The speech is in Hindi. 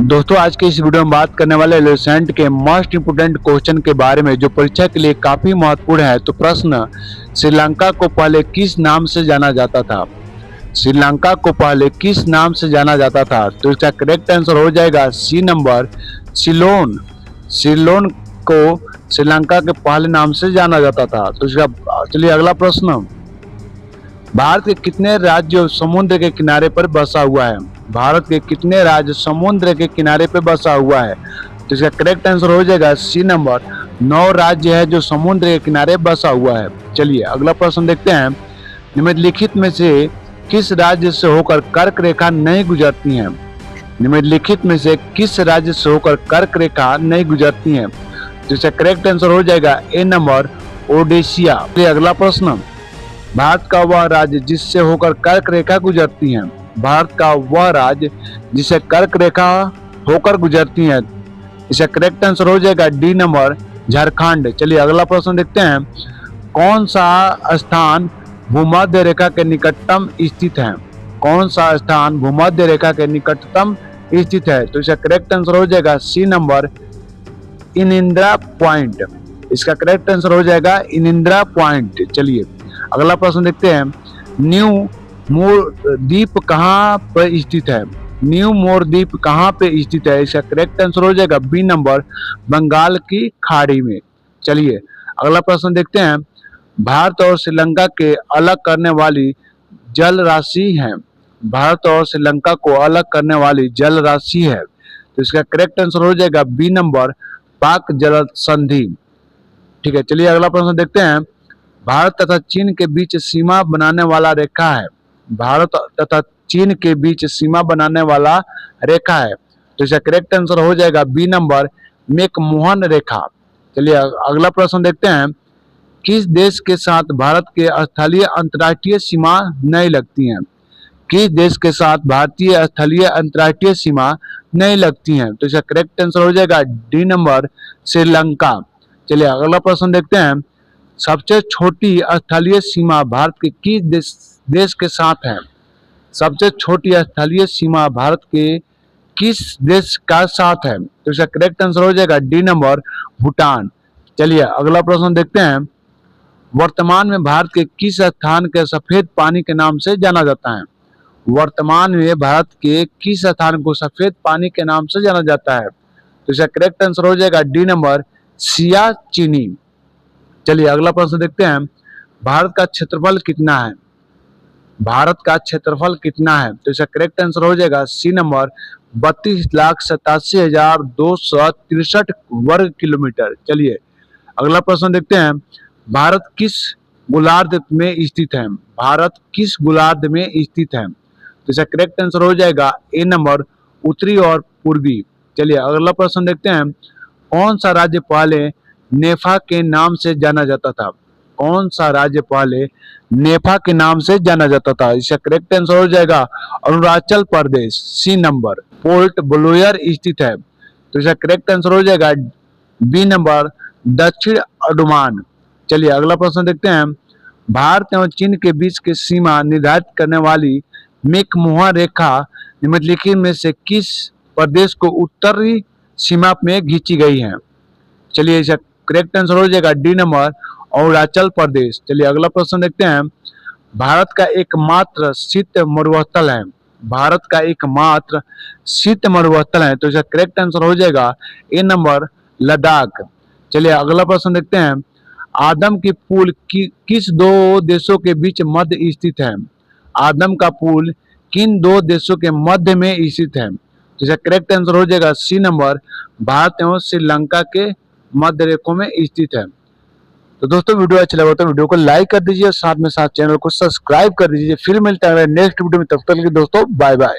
दोस्तों आज के इस वीडियो में बात करने वाले एलिफेंट के मोस्ट इंपोर्टेंट क्वेश्चन के बारे में जो परीक्षा के लिए काफी महत्वपूर्ण है। तो प्रश्न, श्रीलंका को पहले किस नाम से जाना जाता था? श्रीलंका को पहले किस नाम से जाना जाता था? तो इसका करेक्ट आंसर हो जाएगा सी नंबर, सिलोन। सिलोन को श्रीलंका के पहले नाम से जाना जाता था। तो इसका चलिए अगला प्रश्न, भारत के कितने राज्य समुद्र के किनारे पर बसा हुआ है? भारत के कितने राज्य समुद्र के किनारे पर बसा हुआ है? तो इसका करेक्ट आंसर हो जाएगा सी नंबर, 9 राज्य है जो समुद्र के किनारे बसा हुआ है। चलिए अगला प्रश्न देखते हैं, निम्नलिखित में से किस राज्य से होकर कर्क रेखा नहीं गुजरती है? निम्नलिखित में से किस राज्य से होकर कर्क रेखा नहीं गुजरती है? तो इसका करेक्ट आंसर हो जाएगा ए नंबर, ओडिशा। अगला प्रश्न, भारत का वह राज्य जिससे होकर कर्क रेखा गुजरती है? भारत का वह राज्य जिसे कर्क रेखा होकर गुजरती है। इसका करेक्ट आंसर हो जाएगा डी नंबर, झारखंड। चलिए अगला प्रश्न देखते हैं, कौन सा स्थान भूमध्य रेखा के निकटतम स्थित है? कौन सा स्थान भूमध्य रेखा के निकटतम स्थित है? तो इसका करेक्ट आंसर हो जाएगा सी नंबर, इनिंद्रा पॉइंट। इसका करेक्ट आंसर हो जाएगा इनिंद्रा पॉइंट। चलिए अगला प्रश्न देखते हैं, न्यू मोर द्वीप कहाँ पर स्थित है? न्यू मोर द्वीप कहाँ पे स्थित है? इसका करेक्ट आंसर हो जाएगा बी नंबर, बंगाल की खाड़ी में। चलिए अगला प्रश्न देखते हैं, भारत और श्रीलंका के अलग करने वाली जल राशि है? भारत और श्रीलंका को अलग करने वाली जल राशि है। तो इसका करेक्ट आंसर हो जाएगा बी नंबर, पाक जल संधि। ठीक है, चलिए अगला प्रश्न देखते हैं, भारत तथा चीन के बीच सीमा बनाने वाला रेखा है? भारत तथा चीन के बीच सीमा बनाने वाला रेखा है। तो इसका करेक्ट आंसर हो जाएगा बी नंबर, मैकमोहन रेखा। चलिए अगला प्रश्न देखते हैं, किस देश के साथ भारत के स्थलीय अंतर्राष्ट्रीय सीमा नहीं लगती हैं? किस देश के साथ भारतीय स्थलीय अंतर्राष्ट्रीय सीमा नहीं लगती हैं? तो इसका करेक्ट आंसर हो जाएगा डी नंबर, श्रीलंका। चलिए अगला प्रश्न देखते हैं, सबसे छोटी स्थलीय सीमा भारत के किस देश के साथ है? सबसे छोटी स्थलीय सीमा भारत के किस देश का साथ है? तो इसका करेक्ट आंसर हो जाएगा डी नंबर, भूटान। चलिए अगला प्रश्न देखते हैं, वर्तमान में भारत के किस स्थान के सफेद पानी के नाम से जाना जाता है? वर्तमान में भारत के किस स्थान को सफेद पानी के नाम से जाना जाता है? तो इसका करेक्ट आंसर हो जाएगा डी नंबर, सियाचिनी। चलिए अगला प्रश्न देखते हैं, भारत का क्षेत्रफल कितना है? भारत का क्षेत्रफल कितना है? तो इसका करेक्ट आंसर हो जाएगा सी नंबर, 32,87,263 वर्ग किलोमीटर। चलिए अगला प्रश्न देखते हैं, भारत किस गोलार्ध में स्थित है? भारत किस गोलार्ध में स्थित है? तो इसका करेक्ट आंसर हो जाएगा ए नंबर, उत्तरी और पूर्वी। चलिए अगला प्रश्न देखते हैं, कौन सा राज्य पहले नेफा के नाम से जाना जाता था? कौन सा राज्य पहले नेफा के नाम से जाना जाता था? इसका करेक्ट आंसर हो जाएगा अरुणाचल प्रदेश, सी नंबर, पोर्ट ब्लेयर स्थित है। तो इसका करेक्ट आंसर हो जाएगा बी नंबर, दक्षिण अंडमान। चलिए अगला प्रश्न देखते हैं, भारत एवं चीन के बीच की सीमा निर्धारित करने वाली मैकमोहन रेखा निम्नलिखित में से किस प्रदेश को उत्तरी सीमा में खींची गई है? चलिए इसका करेक्ट आंसर हो जाएगा डी नंबर, अरुणाचल प्रदेश। चलिए अगला प्रश्न देखते हैं, भारत का एकमात्र शीत मरुस्थल है? भारत का एकमात्र शीत मरुस्थल है। तो इसका करेक्ट आंसर हो जाएगा ए नंबर, लद्दाख। चलिए अगला प्रश्न देखते हैं, आदम की पुल किस दो देशों के बीच मध्य स्थित है? आदम का पुल किन दो देशों के मध्य में स्थित है? तो इसका करेक्ट आंसर हो जाएगा सी नंबर, भारत एवं श्रीलंका के मध्य रेखा में स्थित है। तो दोस्तों वीडियो अच्छा लगा तो वीडियो को लाइक कर दीजिए और साथ में साथ चैनल को सब्सक्राइब कर दीजिए। फिर मिलते हैं नेक्स्ट वीडियो में, तब तक के लिए दोस्तों बाय बाय।